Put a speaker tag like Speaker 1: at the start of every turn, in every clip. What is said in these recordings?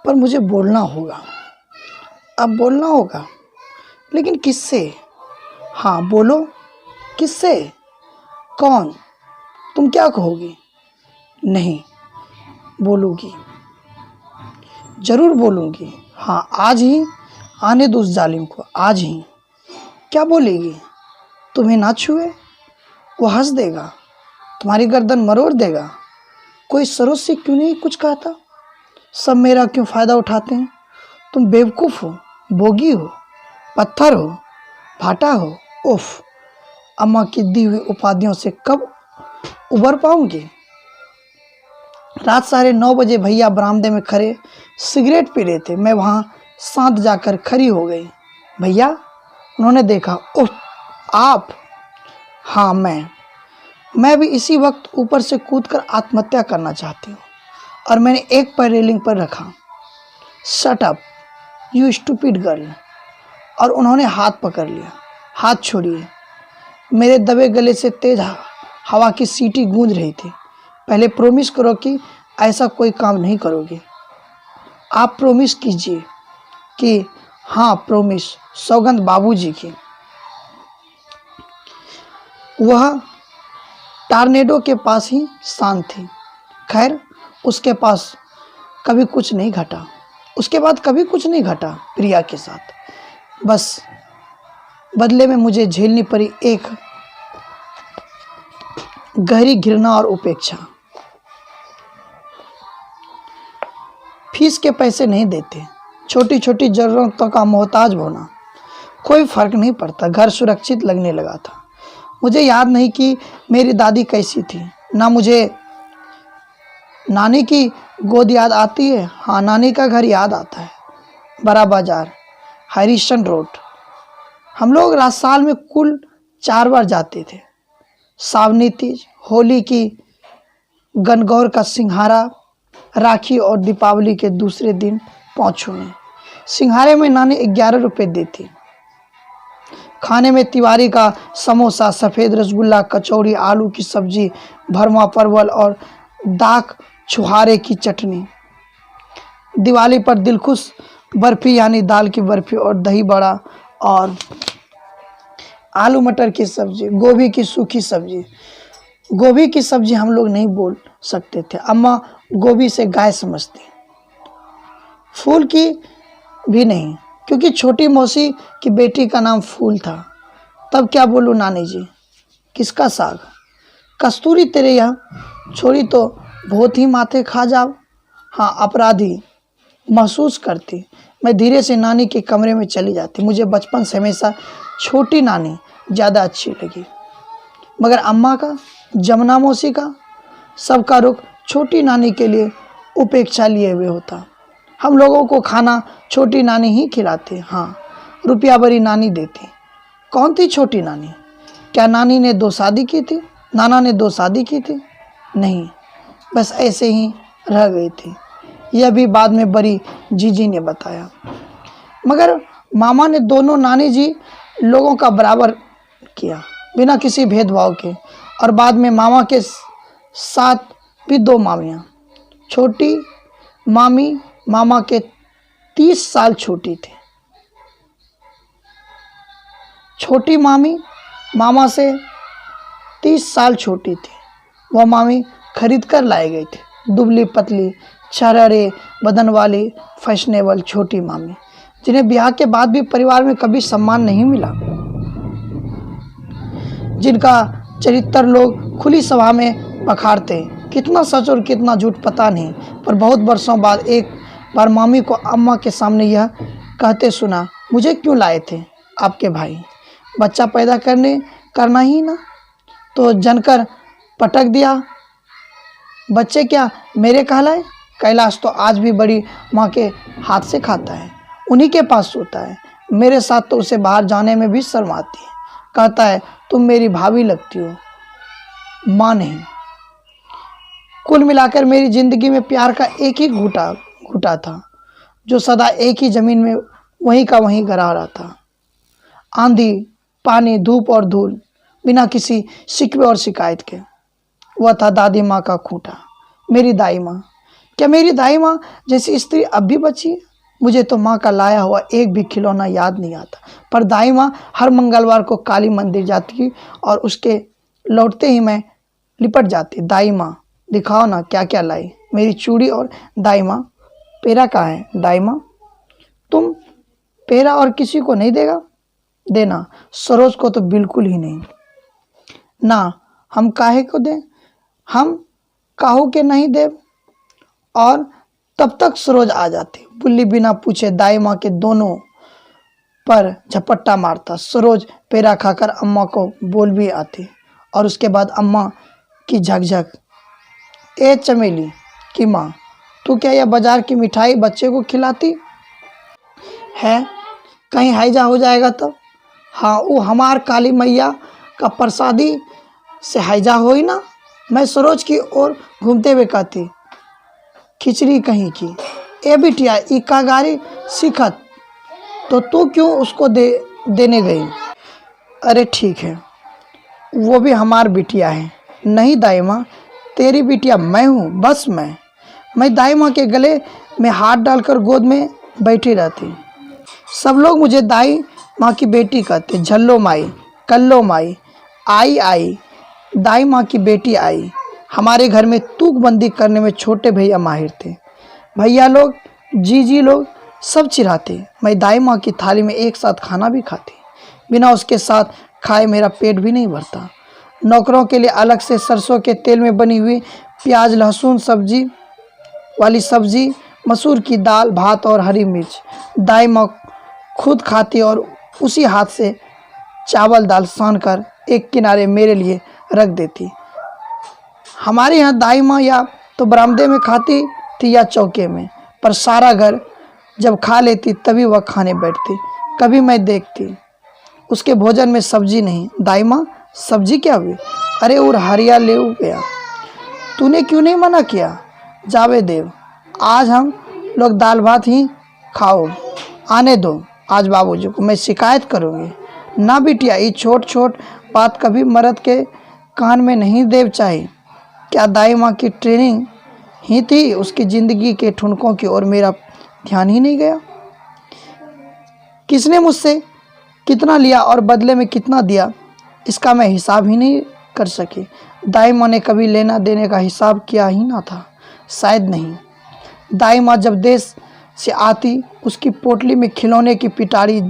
Speaker 1: पर मुझे बोलना होगा। अब बोलना होगा, लेकिन किससे? हाँ बोलो, किससे? कौन? तुम क्या कहोगी? नहीं, बोलूँगी, ज़रूर बोलूँगी। हाँ, आज ही आने दो उस जालिम को, आज ही। क्या बोलेगी? तुम्हें ना छुए? वो हंस देगा, तुम्हारी गर्दन मरोड़ देगा। कोई सरोज से क्यों नहीं कुछ कहता? सब मेरा क्यों फ़ायदा उठाते हैं? तुम बेवकूफ़ हो, बोगी हो, पत्थर हो, भाटा हो। उफ, अम्मा की दी हुई उपाधियों से कब उबर पाऊंगी? रात 9:30 भैया बरामदे में खड़े सिगरेट पी रहे थे। मैं वहाँ साथ जाकर खड़ी हो गई। भैया? उन्होंने देखा। उफ, आप? हाँ मैं भी इसी वक्त ऊपर से कूदकर आत्महत्या करना चाहती हूँ। और मैंने एक पैर रेलिंग पर रखा। Shut up you stupid girl. और उन्होंने हाथ पकड़ लिया। हाथ छोड़िए। मेरे दबे गले से तेज हवा की सीटी गूंज रही थी। पहले प्रॉमिस करो कि ऐसा कोई काम नहीं करोगे। आप प्रॉमिस कीजिए कि हाँ, प्रॉमिस, सौगंध बाबूजी की। वह टॉर्नेडो के पास ही शांत थी। खैर, उसके पास कभी कुछ नहीं घटा। उसके बाद कभी कुछ नहीं घटा प्रिया के साथ। बस बदले में मुझे झेलनी पड़ी एक गहरी घृणा और उपेक्षा। फीस के पैसे नहीं देते, छोटी छोटी ज़रूरतों का मोहताज होना, कोई फ़र्क नहीं पड़ता। घर सुरक्षित लगने लगा था। मुझे याद नहीं कि मेरी दादी कैसी थी, ना मुझे नानी की गोद याद आती है। हाँ, नानी का घर याद आता है। बड़ा बाजार, हरीशन रोड। हम लोग साल में कुल 4 बार जाते थे। सावनी तीज, होली की गणगौर का सिंघारा, राखी और दीपावली के दूसरे दिन पहुँचने। सिंघारे में नानी 11 रुपये देती। खाने में तिवारी का समोसा, सफ़ेद रसगुल्ला, कचौड़ी, आलू की सब्जी, भरमा परवल और दाक छुहारे की चटनी। दिवाली पर दिलखुश बर्फ़ी यानी दाल की बर्फ़ी और दही बड़ा और आलू मटर की सब्ज़ी, गोभी की सूखी सब्ज़ी। गोभी की सब्ज़ी हम लोग नहीं बोल सकते थे, अम्मा गोभी से गाय समझती। फूल की भी नहीं, क्योंकि छोटी मौसी की बेटी का नाम फूल था। तब क्या बोलूँ नानी जी? किसका साग? कस्तूरी तेरे यहाँ छोड़ी तो बहुत ही माथे खा जाओ। हाँ, अपराधी महसूस करती। मैं धीरे से नानी के कमरे में चली जाती। मुझे बचपन से हमेशा छोटी नानी ज़्यादा अच्छी लगी, मगर अम्मा का, जमुना मौसी का, सबका रुख छोटी नानी के लिए उपेक्षा लिए हुए होता। हम लोगों को खाना छोटी नानी ही खिलाती। हाँ, रुपया भरी नानी देती। कौन थी छोटी नानी? क्या नानी ने 2 शादी की थी? नाना ने 2 शादी की थी? नहीं, बस ऐसे ही रह गई थी। यह भी बाद में बड़ी जीजी ने बताया। मगर मामा ने दोनों नानी जी लोगों का बराबर किया, बिना किसी भेदभाव के। और बाद में मामा के साथ भी 2 मामियाँ। छोटी मामी मामा के 30 साल छोटी थी। छोटी मामी मामा से 30 साल छोटी थी। वह मामी खरीद कर लाई गई थी। दुबली पतली, छरहरे बदन वाली फैशनेबल छोटी मामी, जिन्हें ब्याह के बाद भी परिवार में कभी सम्मान नहीं मिला, जिनका चरित्र लोग खुली सभा में बखारते। कितना सच और कितना झूठ पता नहीं, पर बहुत वर्षों बाद एक बार मामी को अम्मा के सामने यह कहते सुना, मुझे क्यों लाए थे आपके भाई? बच्चा पैदा करना ही ना, तो जनकर पटक दिया। बच्चे क्या मेरे कहलाए? कैलाश तो आज भी बड़ी माँ के हाथ से खाता है, उन्हीं के पास सोता है। मेरे साथ तो उसे बाहर जाने में भी शर्म आती है। कहता है तुम मेरी भाभी लगती हो, माँ नहीं। कुल मिलाकर मेरी ज़िंदगी में प्यार का एक ही घूटा था, जो सदा एक ही ज़मीन में वहीं का वहीं गड़ा रहा था। आंधी, पानी, धूप और धूल, बिना किसी शिकवे और शिकायत के। वह था दादी माँ का खूंटा, मेरी दाई माँ, क्या मेरी दाई माँ जैसी स्त्री अब भी बची है? मुझे तो माँ का लाया हुआ एक भी खिलौना याद नहीं आता, पर दाई माँ हर मंगलवार को काली मंदिर जाती और उसके लौटते ही मैं लिपट जाती। दाई माँ दिखाओ ना क्या क्या लाई, मेरी चूड़ी। और दाई माँ पेरा कहाँ है? दाई माँ तुम पेरा और किसी को नहीं देना? सरोज को तो बिल्कुल ही नहीं। ना, हम काहे को दें? हम काहू के नहीं दे। और तब तक सरोज आ जाती। बुल्ली बिना पूछे दाई माँ के दोनों पर झपट्टा मारता। सरोज पेड़ा खाकर अम्मा को बोल भी आती और उसके बाद अम्मा की झकझक, ए चमेली की माँ, तू क्या यह बाजार की मिठाई बच्चे को खिलाती है? कहीं हैजा हो जाएगा तब। हाँ, वो हमार काली मैया का प्रसादी से हैजा हो ही ना। मैं सरोज की ओर घूमते हुए कहती, खिचड़ी कहीं की। ए बिटिया, ई कागारी सीखत तो तू क्यों उसको देने गई? अरे ठीक है, वो भी हमार बिटिया है। नहीं दाई माँ, तेरी बिटिया मैं हूँ, बस मैं दाई माँ के गले में हाथ डालकर गोद में बैठी रहती। सब लोग मुझे दाई माँ की बेटी कहते। झल्लो माई, कल्लो माई, आई आई, दाई माँ की बेटी आई। हमारे घर में तूक बंदी करने में छोटे भैया माहिर थे। भैया लोग, जीजी लोग सब चिढ़ाते। मैं दाई माँ की थाली में एक साथ खाना भी खाती। बिना उसके साथ खाए मेरा पेट भी नहीं भरता। नौकरों के लिए अलग से सरसों के तेल में बनी हुई प्याज लहसुन सब्जी वाली सब्जी, मसूर की दाल, भात और हरी मिर्च दाई माँ खुद खाती और उसी हाथ से चावल दाल सान कर एक किनारे मेरे लिए रख देती। हमारे यहाँ दाई माँ या तो बरामदे में खाती थी या चौके में, पर सारा घर जब खा लेती तभी वह खाने बैठती। कभी मैं देखती उसके भोजन में सब्जी नहीं। दाई माँ, सब्जी क्या हुई? अरे और हरिया ले गया। तूने क्यों नहीं मना किया? जावे देव, आज हम लोग दाल भात ही खाओ। आने दो आज बाबूजी को, मैं शिकायत करूँगी। ना बिटिया, ये छोट छोट बात कभी मर्द के कान में नहीं देव चाहिए। क्या दाई माँ की ट्रेनिंग ही थी उसकी ज़िंदगी के ठुनकों की ओर मेरा ध्यान ही नहीं गया। किसने मुझसे कितना लिया और बदले में कितना दिया, इसका मैं हिसाब ही नहीं कर सकी। दाई माँ ने कभी लेना देने का हिसाब किया ही ना था, शायद नहीं। दाई माँ जब देश से आती, उसकी पोटली में खिलौने की पिटारी,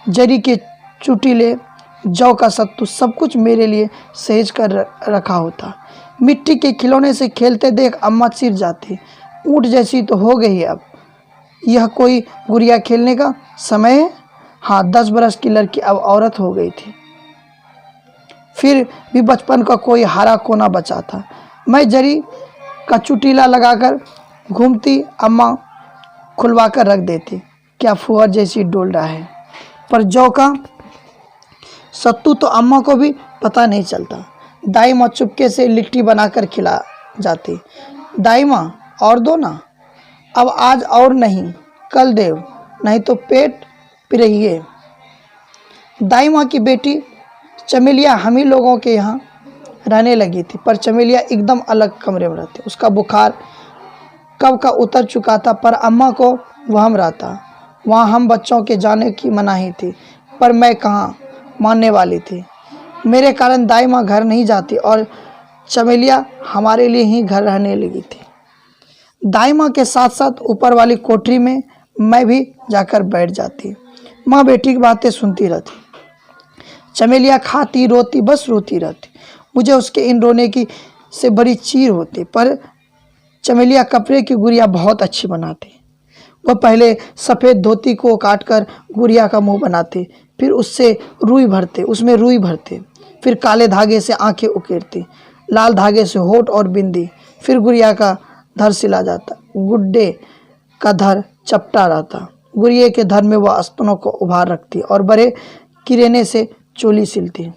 Speaker 1: जरी के चुटीले, जौ का सत्तू, सब कुछ मेरे लिए सहेज कर रखा होता। मिट्टी के खिलौने से खेलते देख अम्मा चिढ़ जाती। ऊँट जैसी तो हो गई अब, यह कोई गुड़िया खेलने का समय है? हाँ, 10 बरस की लड़की अब औरत हो गई थी। फिर भी बचपन का कोई हरा कोना बचा था। मैं जरी का चुटीला लगाकर घूमती, अम्मा खुलवा कर रख देती। क्या फुहर जैसी डोल रहा है। पर जौ का सत्तू तो अम्मा को भी पता नहीं चलता। दाई माँ चुपके से लिट्टी बनाकर खिला जाती। दाई माँ, और दो ना। अब आज और नहीं, कल देव, नहीं तो पेट पिरहिए। दाई माँ की बेटी चमेलिया हम ही लोगों के यहाँ रहने लगी थी, पर चमेलिया एकदम अलग कमरे में रहती। उसका बुखार कब का उतर चुका था, पर अम्मा को वहम रहता। वहाँ हम बच्चों के जाने की मनाही थी, पर मैं कहाँ मानने वाली थी। मेरे कारण दाई माँ घर नहीं जाती और चमेलिया हमारे लिए ही घर रहने लगी थी। दाई माँ के साथ साथ ऊपर वाली कोठरी में मैं भी जाकर बैठ जाती। माँ बेटी की बातें सुनती रहती। चमेलिया खाती रोती, बस रोती रहती। मुझे उसके इन रोने की से बड़ी चीड़ होती, पर चमेलिया कपड़े की गुड़िया बहुत अच्छी बनाती। वह पहले सफ़ेद धोती को काटकर गुड़िया का मुंह बनाती, फिर उसमें रुई भरते, फिर काले धागे से आंखें उकेरती, लाल धागे से होठ और बिंदी, फिर गुड़िया का धर सिला जाता। गुड्डे का धर चपटा रहता। गुड़िया के धर में वह स्तनों को उभार रखती और बड़े किरेने से चोली सिलती।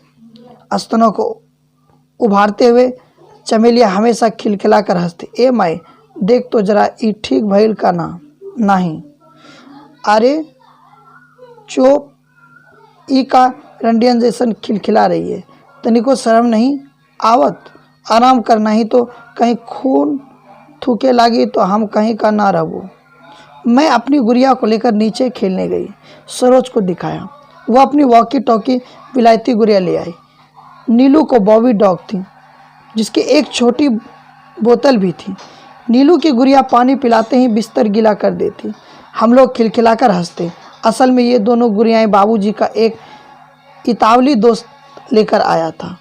Speaker 1: स्तनों को उभारते हुए चमेलिया हमेशा खिलखिला कर हंसती। ए माई, देख तो जरा, ई ठीक भइल का ना? नहीं। अरे चुप, ई का रंडियन जैसन खिलखिला रही है, तनिको शर्म नहीं आवत? आराम करना ही तो कहीं खून थूके लागी तो हम कहीं का ना रहूँ। मैं अपनी गुड़िया को लेकर नीचे खेलने गई। सरोज को दिखाया। वह अपनी वॉकी टॉकी विलायती गुड़िया ले आई। नीलू को बॉबी डॉग थी जिसकी एक छोटी बोतल भी थी। नीलू की गुड़िया पानी पिलाते ही बिस्तर गीला कर देती। हम लोग खिलखिलाकर हंसते। असल में ये दोनों गुड़ियाएँ बाबूजी का एक इतावली दोस्त लेकर आया था।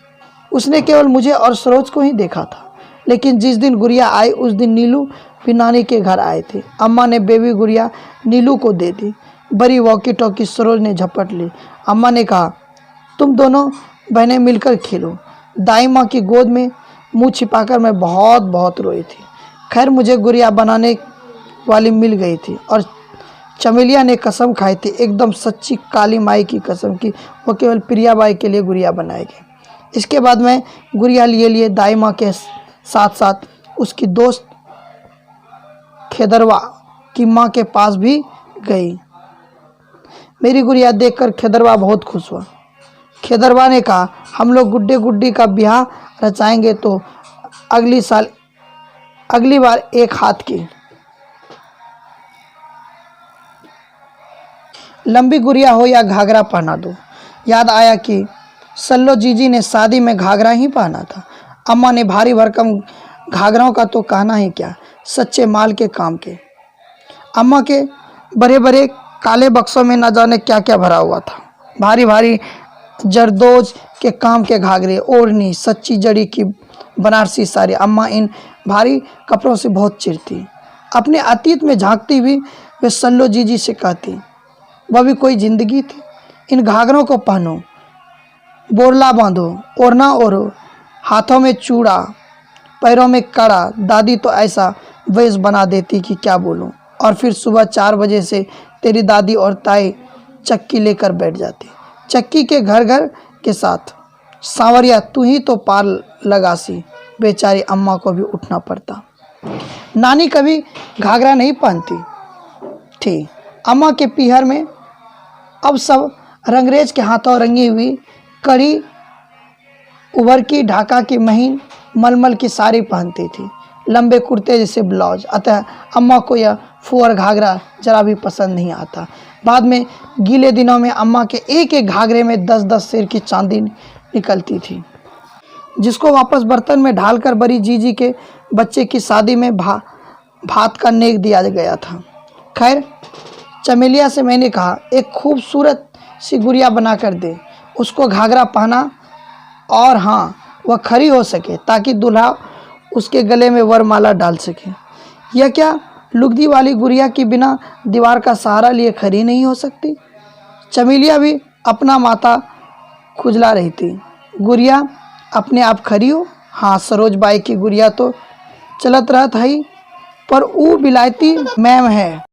Speaker 1: उसने केवल मुझे और सरोज को ही देखा था। लेकिन जिस दिन गुड़िया आई उस दिन नीलू भी नानी के घर आए थे। अम्मा ने बेबी गुड़िया नीलू को दे दी। बड़ी वॉकी टॉकी सरोज ने झपट ली। अम्मा ने कहा, तुम दोनों बहनें मिलकर खेलो। दाई माँ की गोद में मुंह छिपाकर मैं बहुत बहुत रोई थी। खैर मुझे गुड़िया बनाने वाली मिल गई थी और चमेलिया ने कसम खाई थी, एकदम सच्ची काली माई की कसम की वो केवल प्रियाबाई के लिए गुड़िया बनाएगी। इसके बाद मैं गुड़िया लिए दाई माँ के साथ साथ उसकी दोस्त खेदरवा की माँ के पास भी गई। मेरी गुड़िया देखकर खेदरवा बहुत खुश हुआ। खेदरवा ने कहा, हम लोग गुड्डे गुड्डी का ब्याह रचाएंगे तो अगली बार एक हाथ की लंबी गुड़िया हो या घाघरा पहना दो। याद आया कि सल्लो जीजी ने शादी में घाघरा ही पहना था। अम्मा ने भारी भरकम घाघरों का तो कहना ही क्या, सच्चे माल के काम के। अम्मा के बड़े बड़े काले बक्सों में न जाने क्या क्या भरा हुआ था। भारी भारी जरदोज के काम के घाघरे, ओढ़नी, सच्ची जड़ी की बनारसी साड़ी। अम्मा इन भारी कपड़ों से बहुत चिढ़ती। अपने अतीत में झांकती हुई वे सल्लो जीजी से कहती, वह भी कोई जिंदगी थी। इन घाघरों को पहनो, बोरला बांधो, ओढ़ना ओढ़ो, हाथों में चूड़ा, पैरों में कड़ा। दादी तो ऐसा वेश बना देती कि क्या बोलूं। और फिर सुबह 4 बजे से तेरी दादी और ताई चक्की लेकर बैठ जाती। चक्की के घर घर के साथ सांवरिया तू ही तो पार लगासी। बेचारी अम्मा को भी उठना पड़ता। नानी कभी घाघरा नहीं पहनती थी। अम्मा के पीहर में अब सब रंगरेज के हाथों रंगी हुई कड़ी उभर की ढाका की महीन मलमल की साड़ी पहनती थी, लंबे कुर्ते जैसे ब्लाउज। अतः अम्मा को यह फुअर घाघरा जरा भी पसंद नहीं आता। बाद में गीले दिनों में अम्मा के एक एक घाघरे में 10-10 सेर की चांदी निकलती थी, जिसको वापस बर्तन में ढालकर बड़ी जीजी के बच्चे की शादी में भात का नेक दिया गया था। खैर चमेलिया से मैंने कहा, एक खूबसूरत सी गुड़िया बना कर दे, उसको घाघरा पहना और हाँ वह खड़ी हो सके ताकि दूल्हा उसके गले में वरमाला डाल सके। यह क्या लुगदी वाली गुड़िया की बिना दीवार का सहारा लिए खड़ी नहीं हो सकती? चमेलिया भी अपना माथा खुजला रही थी। गुड़िया अपने आप खड़ी हो? हाँ, सरोज बाई की गुड़िया तो चलत रहत है, पर वो बिलायती मैम है।